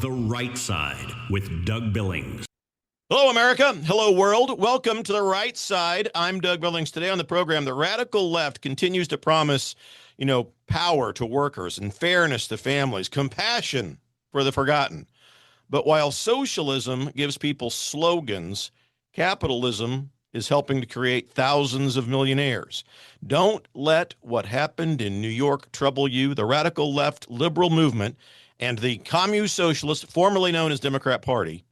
The Right Side with Doug Billings. Hello, America. Hello, world. Welcome to The Right Side. I'm Doug Billings. Today on the program, the radical left continues to promise, power to workers and fairness to families, compassion for the forgotten. But while socialism gives people slogans, capitalism is helping to create thousands of millionaires. Don't let what happened in New York trouble you. The radical left liberal movement and the commune socialist, formerly known as Democrat Party,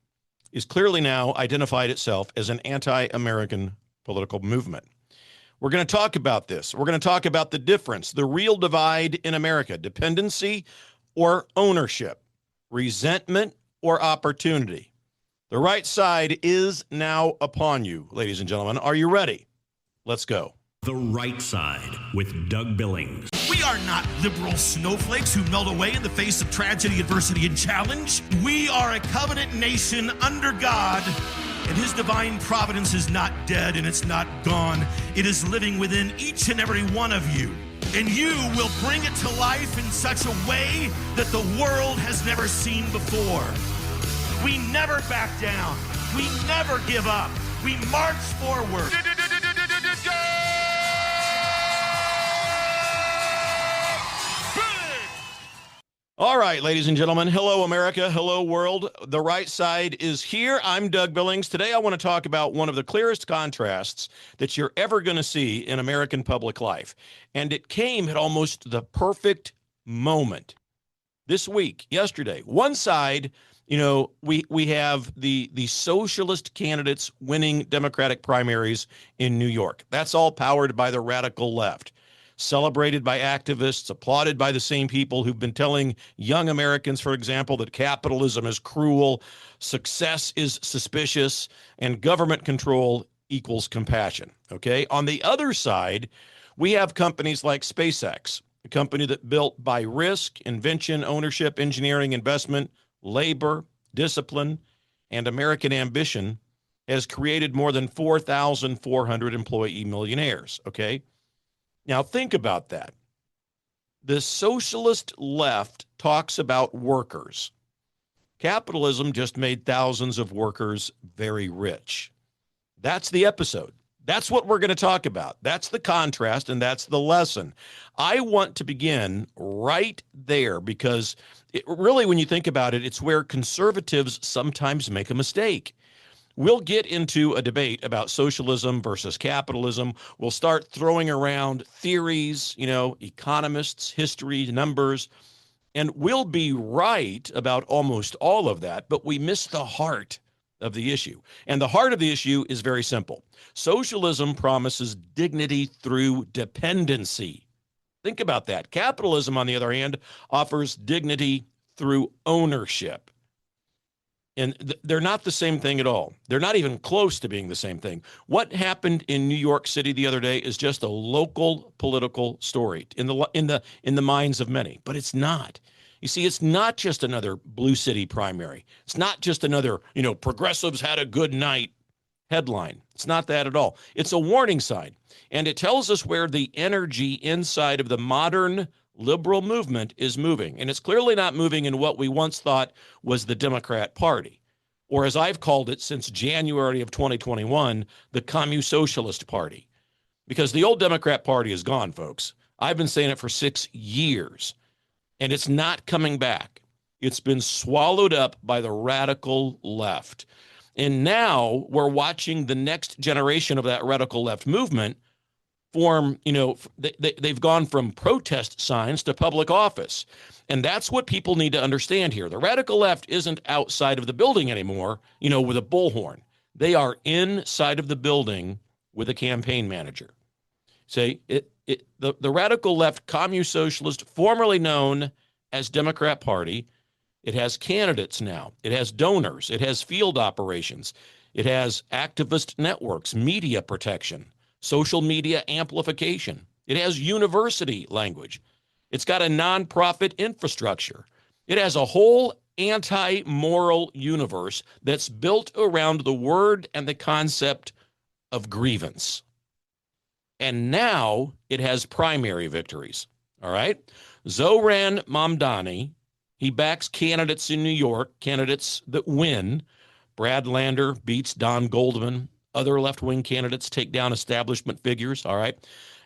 is clearly now identified itself as an anti-American political movement. We're going to talk about this. We're going to talk about the difference, the real divide in America, dependency or ownership, resentment or opportunity. The right side is now upon you, ladies and gentlemen. Are you ready? Let's go. The Right Side with Doug Billings. We are not liberal snowflakes who melt away in the face of tragedy, adversity, and challenge. We are a covenant nation under God, and his divine providence is not dead and it's not gone. It is living within each and every one of you. And you will bring it to life in such a way that the world has never seen before. We never back down. We never give up. We march forward. All right, ladies and gentlemen. Hello, America. Hello, world. The right side is here. I'm Doug Billings. Today, I want to talk about one of the clearest contrasts that you're ever going to see in American public life. And it came at almost the perfect moment. This week, yesterday, one side, we have the socialist candidates winning Democratic primaries in New York. That's all powered by the radical left. Celebrated by activists, applauded by the same people who've been telling young Americans, for example, that capitalism is cruel, success is suspicious, and government control equals compassion. Okay. On the other side, we have companies like SpaceX, a company that built by risk, invention, ownership, engineering, investment, labor, discipline, and American ambition, has created more than 4,400 employee millionaires. Okay. Now, think about that. The socialist left talks about workers. Capitalism just made thousands of workers very rich. That's the episode. That's what we're going to talk about. That's the contrast, and that's the lesson. I want to begin right there because really, when you think about it, it's where conservatives sometimes make a mistake. We'll get into a debate about socialism versus capitalism. We'll start throwing around theories, economists, history, numbers, and we'll be right about almost all of that, but we miss the heart of the issue. And the heart of the issue is very simple. Socialism promises dignity through dependency. Think about that. Capitalism, on the other hand, offers dignity through ownership. And they're not the same thing at all. They're not even close to being the same thing. What happened in New York City the other day is just a local political story in the minds of many, but it's not. You see, it's not just another blue city primary. It's not just another, progressives had a good night headline. It's not that at all. It's a warning sign, and it tells us where the energy inside of the modern liberal movement is moving. And it's clearly not moving in what we once thought was the Democrat Party, or as I've called it since January of 2021, the commune socialist party, because the old Democrat Party is gone, folks. I've been saying it for 6 years, and it's not coming back. It's been swallowed up by the radical left. And now we're watching the next generation of that radical left movement form, they've gone from protest signs to public office. And that's what people need to understand here. The radical left isn't outside of the building anymore, with a bullhorn. They are inside of the building with a campaign manager. Say the radical left commune socialist, formerly known as Democrat Party, it has candidates now. It has donors. It has field operations. It has activist networks, media protection, social media amplification. It has university language. It's got a nonprofit infrastructure. It has a whole anti-moral universe that's built around the word and the concept of grievance. And now it has primary victories. All right. Zoran Mamdani He backs candidates in New York, candidates that win. Brad Lander beats Don Goldman. Other left-wing candidates take down establishment figures, all right?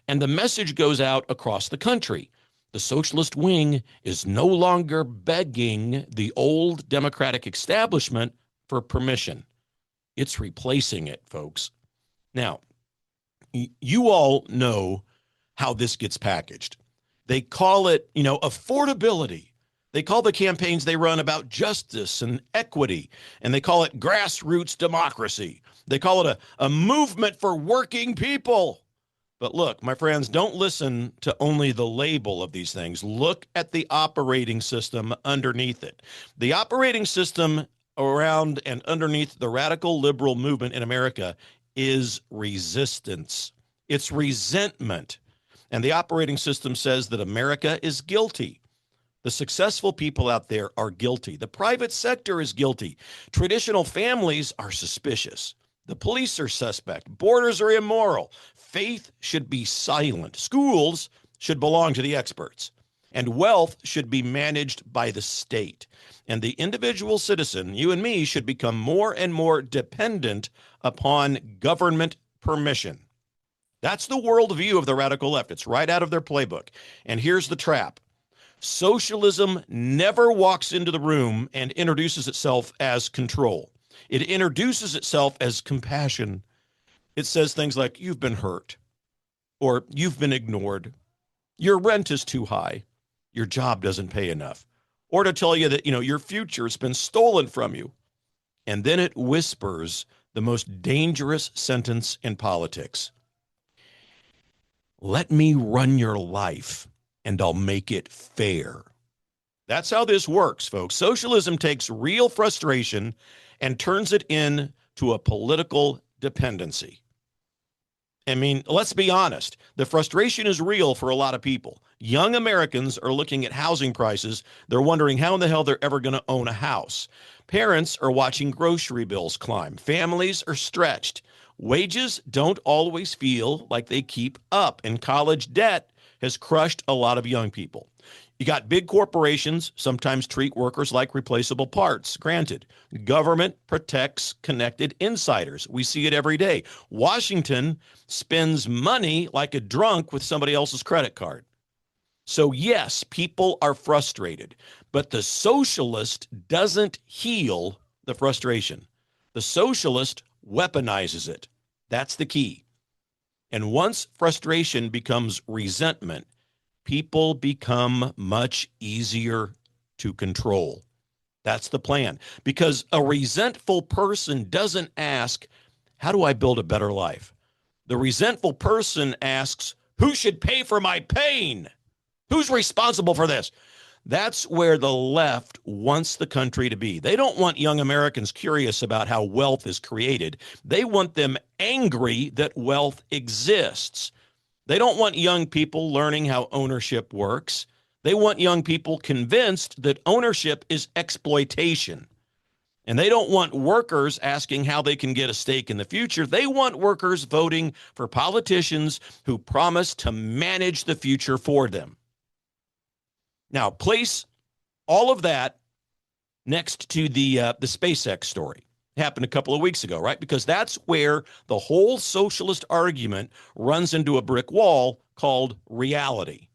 And the message goes out across the country. The socialist wing is no longer begging the old Democratic establishment for permission. It's replacing it, folks. Now, you all know how this gets packaged. They call it, affordability. They call the campaigns they run about justice and equity, and they call it grassroots democracy. They call it a movement for working people. But look, my friends, don't listen to only the label of these things. Look at the operating system underneath it. The operating system around and underneath the radical liberal movement in America is resistance. It's resentment. And the operating system says that America is guilty. The successful people out there are guilty. The private sector is guilty. Traditional families are suspicious. The police are suspect. Borders are immoral. Faith should be silent. Schools should belong to the experts. And wealth should be managed by the state. And the individual citizen, you and me, should become more and more dependent upon government permission. That's the worldview of the radical left. It's right out of their playbook. And here's the trap. Socialism never walks into the room and introduces itself as control. It introduces itself as compassion. It says things like, you've been hurt, or you've been ignored. Your rent is too high. Your job doesn't pay enough. Or to tell you that, your future's been stolen from you. And then it whispers the most dangerous sentence in politics. Let me run your life, and I'll make it fair. That's how this works, folks. Socialism takes real frustration and turns it into a political dependency. I mean, let's be honest. The frustration is real for a lot of people. Young Americans are looking at housing prices. They're wondering how in the hell they're ever going to own a house. Parents are watching grocery bills climb. Families are stretched. Wages don't always feel like they keep up, and college debt has crushed a lot of young people. You got big corporations sometimes treat workers like replaceable parts. Granted, government protects connected insiders. We see it every day. Washington spends money like a drunk with somebody else's credit card. So yes, people are frustrated, but the socialist doesn't heal the frustration. The socialist weaponizes it. That's the key. And once frustration becomes resentment, people become much easier to control. That's the plan. Because a resentful person doesn't ask, how do I build a better life? The resentful person asks, who should pay for my pain? Who's responsible for this? That's where the left wants the country to be. They don't want young Americans curious about how wealth is created. They want them angry that wealth exists. They don't want young people learning how ownership works. They want young people convinced that ownership is exploitation. And they don't want workers asking how they can get a stake in the future. They want workers voting for politicians who promise to manage the future for them. Now, place all of that next to the SpaceX story. It happened a couple of weeks ago, right? Because that's where the whole socialist argument runs into a brick wall called reality.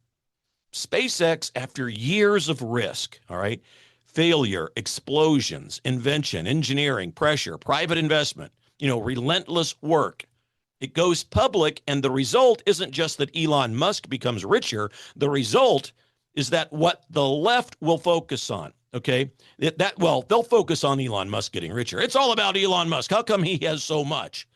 SpaceX, after years of risk, all right, failure, explosions, invention, engineering, pressure, private investment, relentless work, it goes public, and the result isn't just that Elon Musk becomes richer. The result is that what the left will focus on, okay? They'll focus on Elon Musk getting richer. It's all about Elon Musk. How come he has so much?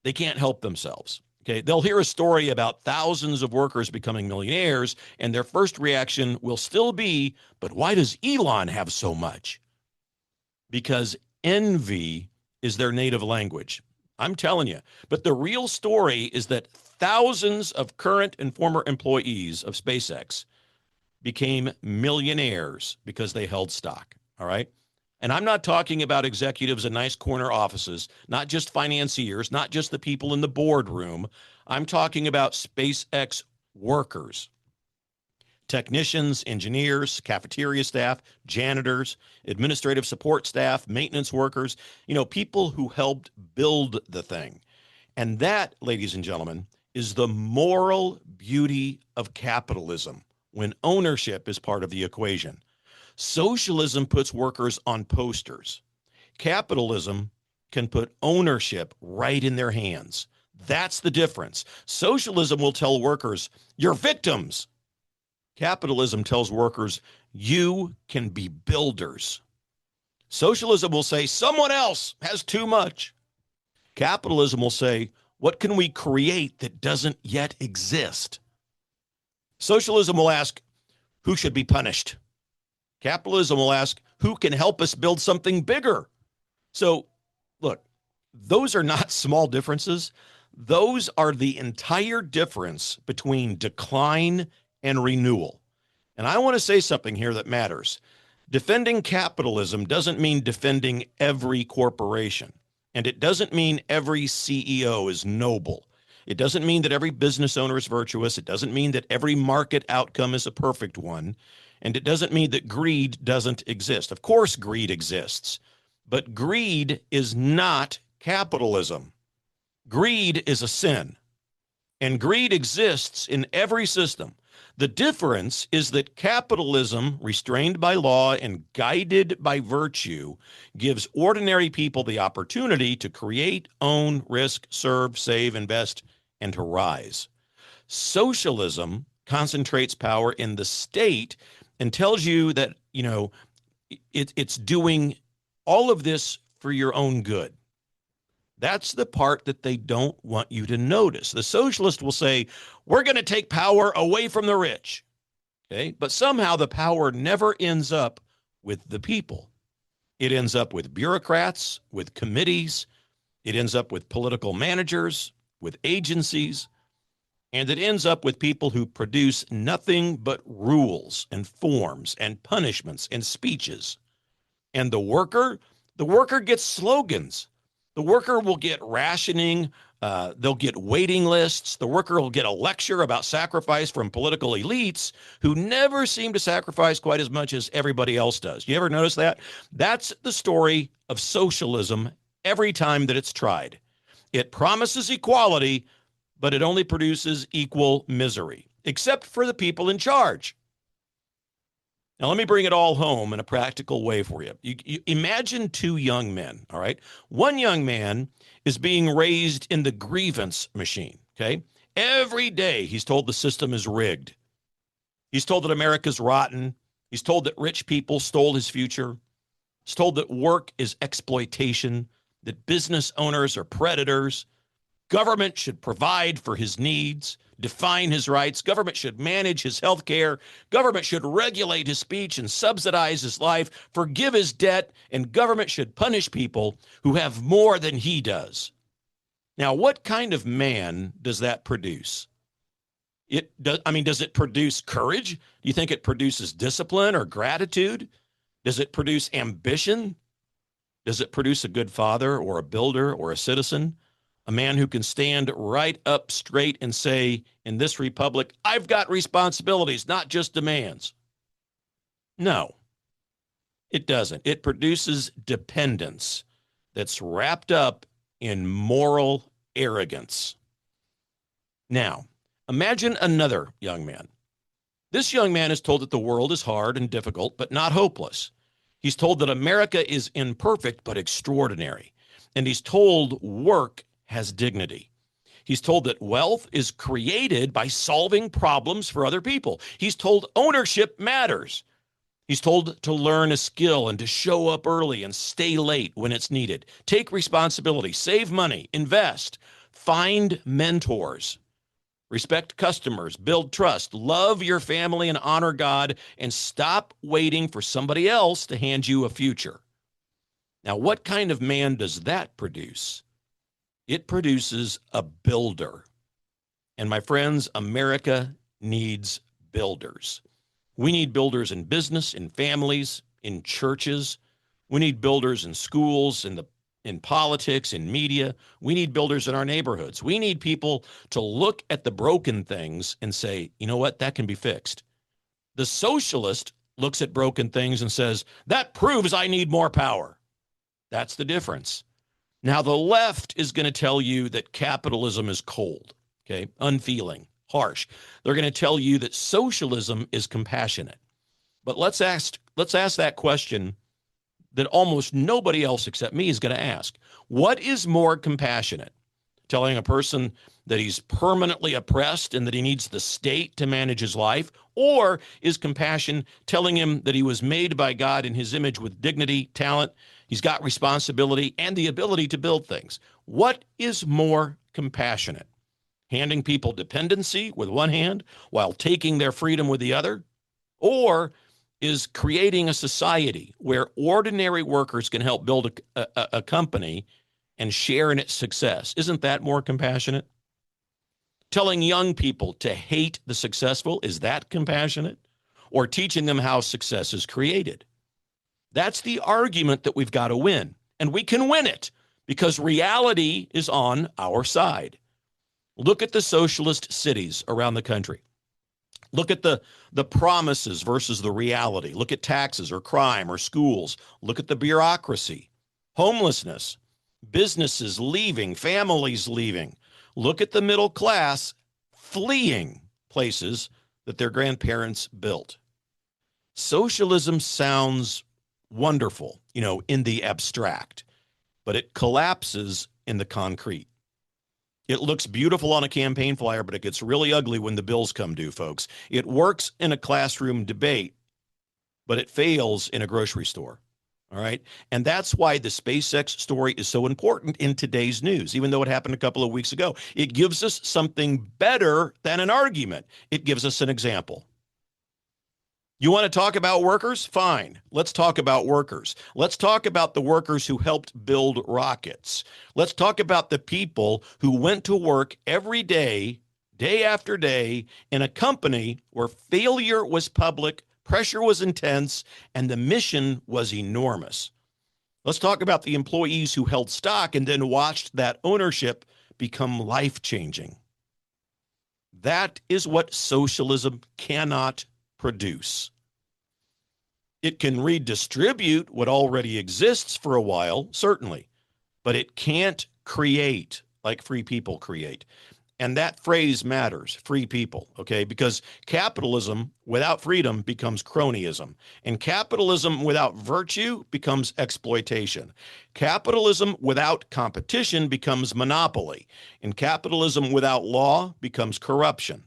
They can't help themselves, okay? They'll hear a story about thousands of workers becoming millionaires, and their first reaction will still be, but why does Elon have so much? Because envy is their native language. I'm telling you. But the real story is that thousands of current and former employees of SpaceX became millionaires because they held stock, all right? And I'm not talking about executives in nice corner offices, not just financiers, not just the people in the boardroom. I'm talking about SpaceX workers. technicians, engineers, cafeteria staff, janitors, administrative support staff, maintenance workers, people who helped build the thing. And that, ladies and gentlemen, is the moral beauty of capitalism when ownership is part of the equation. Socialism puts workers on posters. Capitalism can put ownership right in their hands. That's the difference. Socialism will tell workers, you're victims. Capitalism tells workers, you can be builders. Socialism will say, someone else has too much. Capitalism will say, what can we create that doesn't yet exist? Socialism will ask, who should be punished? Capitalism will ask, who can help us build something bigger? So, look, those are not small differences. Those are the entire difference between decline and renewal. And I want to say something here that matters. Defending capitalism doesn't mean defending every corporation. And it doesn't mean every CEO is noble. It doesn't mean that every business owner is virtuous. It doesn't mean that every market outcome is a perfect one. And it doesn't mean that greed doesn't exist. Of course, greed exists. But greed is not capitalism. Greed is a sin. And greed exists in every system. The difference is that capitalism, restrained by law and guided by virtue, gives ordinary people the opportunity to create, own, risk, serve, save, invest, and to rise. Socialism concentrates power in the state and tells you that, it's doing all of this for your own good. That's the part that they don't want you to notice. The socialist will say, we're going to take power away from the rich. Okay? But somehow the power never ends up with the people. It ends up with bureaucrats, with committees. It ends up with political managers, with agencies. And it ends up with people who produce nothing but rules and forms and punishments and speeches. And the worker gets slogans. The worker will get rationing. They'll get waiting lists. The worker will get a lecture about sacrifice from political elites who never seem to sacrifice quite as much as everybody else does. You ever notice that? That's the story of socialism every time that it's tried. It promises equality, but it only produces equal misery, except for the people in charge. Now, let me bring it all home in a practical way for you. You imagine two young men, all right? One young man is being raised in the grievance machine, okay? Every day he's told the system is rigged. He's told that America's rotten. He's told that rich people stole his future. He's told that work is exploitation, that business owners are predators. Government should provide for his needs, define his rights. Government should manage his health care. Government should regulate his speech and subsidize his life, forgive his debt, and government should punish people who have more than he does. Now, what kind of man does that produce? Does it produce courage? Do you think it produces discipline or gratitude? Does it produce ambition? Does it produce a good father or a builder or a citizen? A man who can stand right up straight and say, in this republic, I've got responsibilities, not just demands. No, it doesn't. It produces dependence that's wrapped up in moral arrogance. Now, imagine another young man. This young man is told that the world is hard and difficult, but not hopeless. He's told that America is imperfect, but extraordinary. And he's told work has dignity. He's told that wealth is created by solving problems for other people. He's told ownership matters. He's told to learn a skill and to show up early and stay late when it's needed. Take responsibility, save money, invest, find mentors, respect customers, build trust, love your family and honor God, and stop waiting for somebody else to hand you a future. Now, what kind of man does that produce? It produces a builder. And my friends, America needs builders. We need builders in business, in families, in churches. We need builders in schools, in politics, in media. We need builders in our neighborhoods. We need people to look at the broken things and say, you know what, that can be fixed. The socialist looks at broken things and says, that proves I need more power. That's the difference. Now, the left is going to tell you that capitalism is cold, okay, unfeeling, harsh. They're going to tell you that socialism is compassionate. But let's ask that question that almost nobody else except me is going to ask. What is more compassionate? Telling a person that he's permanently oppressed and that he needs the state to manage his life? Or is compassion telling him that he was made by God in his image with dignity, talent, he's got responsibility, and the ability to build things? What is more compassionate? Handing people dependency with one hand while taking their freedom with the other? Or is creating a society where ordinary workers can help build a company and share in its success? Isn't that more compassionate? Telling young people to hate the successful, is that compassionate? Or teaching them how success is created? That's the argument that we've got to win. And we can win it because reality is on our side. Look at the socialist cities around the country. Look at the promises versus the reality. Look at taxes or crime or schools. Look at the bureaucracy, homelessness, businesses leaving, families leaving. Look at the middle class fleeing places that their grandparents built. Socialism sounds wonderful, in the abstract, but it collapses in the concrete. It looks beautiful on a campaign flyer, but it gets really ugly when the bills come due, folks. It works in a classroom debate, but it fails in a grocery store. All right. And that's why the SpaceX story is so important in today's news, even though it happened a couple of weeks ago. It gives us something better than an argument. It gives us an example. You want to talk about workers? Fine. Let's talk about workers. Let's talk about the workers who helped build rockets. Let's talk about the people who went to work every day, day after day, in a company where failure was public, pressure was intense, and the mission was enormous. Let's talk about the employees who held stock and then watched that ownership become life-changing. That is what socialism cannot produce. It can redistribute what already exists for a while, certainly, but it can't create like free people create. And that phrase matters, free people, okay? Because capitalism without freedom becomes cronyism. And capitalism without virtue becomes exploitation. Capitalism without competition becomes monopoly. And capitalism without law becomes corruption.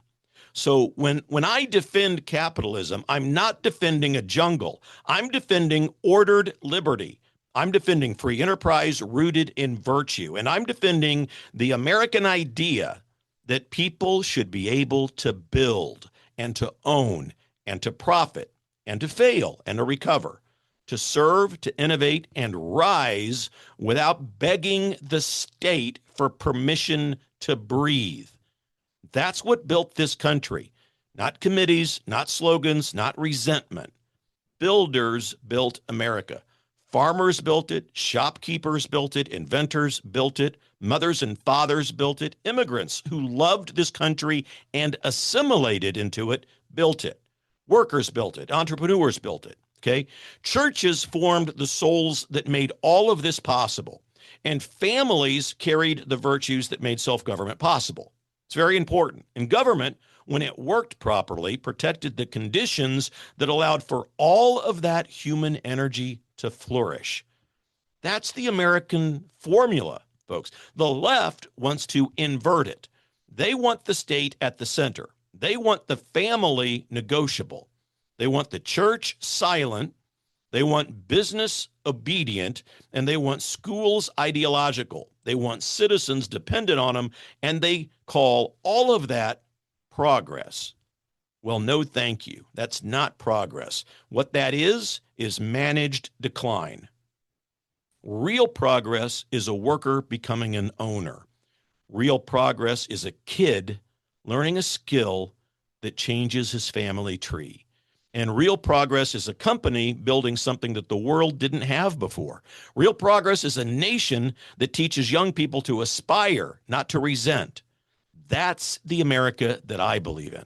So when I defend capitalism, I'm not defending a jungle. I'm defending ordered liberty. I'm defending free enterprise rooted in virtue. And I'm defending the American idea that people should be able to build and to own and to profit and to fail and to recover, to serve, to innovate, and rise without begging the state for permission to breathe. That's what built this country. Not committees, not slogans, not resentment. Builders built America. Farmers built it, shopkeepers built it, inventors built it, mothers and fathers built it, immigrants who loved this country and assimilated into it built it. Workers built it, entrepreneurs built it, okay? Churches formed the souls that made all of this possible, and families carried the virtues that made self-government possible. It's very important. And government, when it worked properly, protected the conditions that allowed for all of that human energy to flourish. That's the American formula, folks. The left wants to invert it. They want the state at the center. They want the family negotiable. They want the church silent. They want business obedient, and they want schools ideological. They want citizens dependent on them, and they call all of that progress. Well, no, thank you. That's not progress. What that is managed decline. Real progress is a worker becoming an owner. Real progress is a kid learning a skill that changes his family tree. And real progress is a company building something that the world didn't have before. Real progress is a nation that teaches young people to aspire, not to resent. That's the America that I believe in.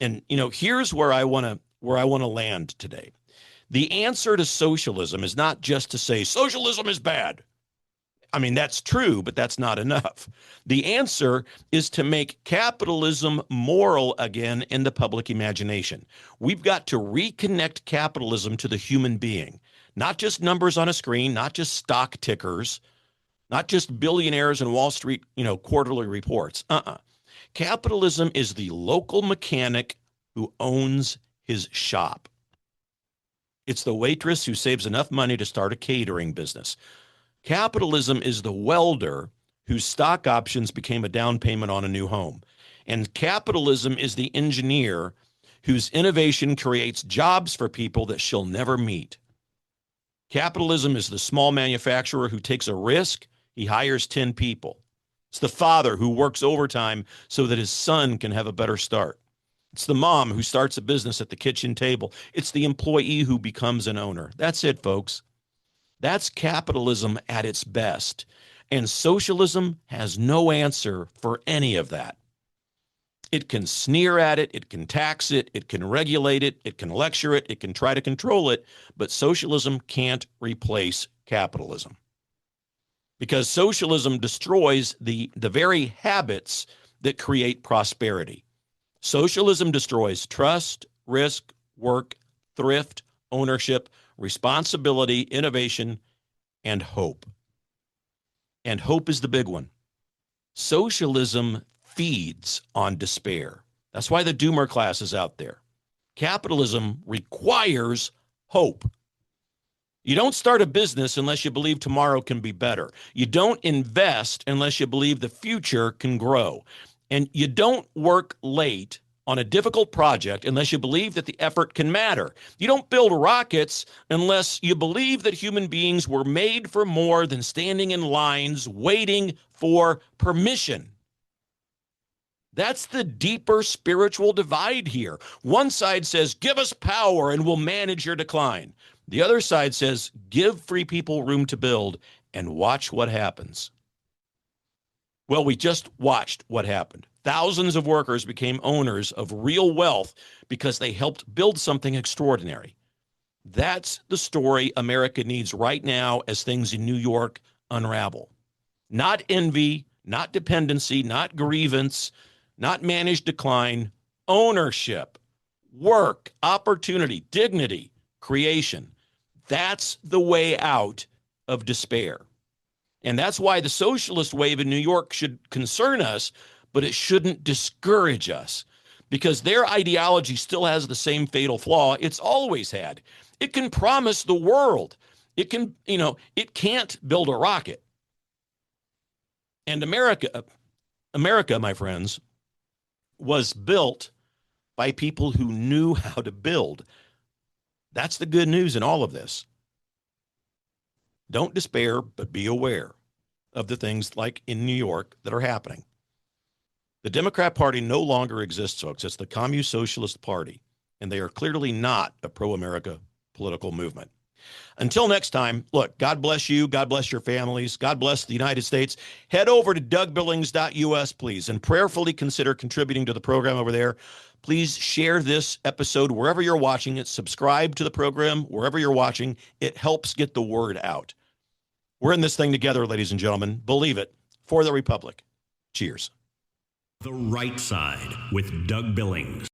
And, here's where I want to where I want to land today. The answer to socialism is not just to say socialism is bad. I mean, that's true, but that's not enough. The answer is to make capitalism moral again in the public imagination. We've got to reconnect capitalism to the human being, not just numbers on a screen, not just stock tickers, not just billionaires and Wall Street, quarterly reports. Capitalism is the local mechanic who owns his shop. It's the waitress who saves enough money to start a catering business. Capitalism is the welder whose stock options became a down payment on a new home. And capitalism is the engineer whose innovation creates jobs for people that she'll never meet. Capitalism is the small manufacturer who takes a risk. He hires 10 people. It's the father who works overtime so that his son can have a better start. It's the mom who starts a business at the kitchen table. It's the employee who becomes an owner. That's it, folks. That's capitalism at its best. And socialism has no answer for any of that. It can sneer at it, it can tax it, it can regulate it, it can lecture it, it can try to control it, but socialism can't replace capitalism. Because socialism destroys the very habits that create prosperity. Socialism destroys trust, risk, work, thrift, ownership, responsibility, innovation, and hope. And hope is the big one. Socialism feeds on despair. That's why the doomer class is out there. Capitalism requires hope. You don't start a business unless you believe tomorrow can be better. You don't invest unless you believe the future can grow. And you don't work late on a difficult project unless you believe that the effort can matter. You don't build rockets unless you believe that human beings were made for more than standing in lines waiting for permission. That's the deeper spiritual divide here. One side says, give us power and we'll manage your decline. The other side says, give free people room to build and watch what happens. Well, we just watched what happened. Thousands of workers became owners of real wealth because they helped build something extraordinary. That's the story America needs right now as things in New York unravel. Not envy, not dependency, not grievance, not managed decline, ownership, work, opportunity, dignity, creation. That's the way out of despair. And that's why the socialist wave in New York should concern us, but it shouldn't discourage us, because their ideology still has the same fatal flaw it's always had. It can promise the world. It can, it can't build a rocket. And America, my friends, was built by people who knew how to build. That's the good news in all of this. Don't despair, but be aware of the things like in New York that are happening. The Democrat Party no longer exists, folks. It's the Communist Socialist Party, and they are clearly not a pro-America political movement. Until next time, look, God bless you. God bless your families. God bless the United States. Head over to DougBillings.us, please, and prayerfully consider contributing to the program over there. Please share this episode wherever you're watching it. Subscribe to the program wherever you're watching. It helps get the word out. We're in this thing together, ladies and gentlemen. Believe it. For the Republic. Cheers. The Right Side with Doug Billings.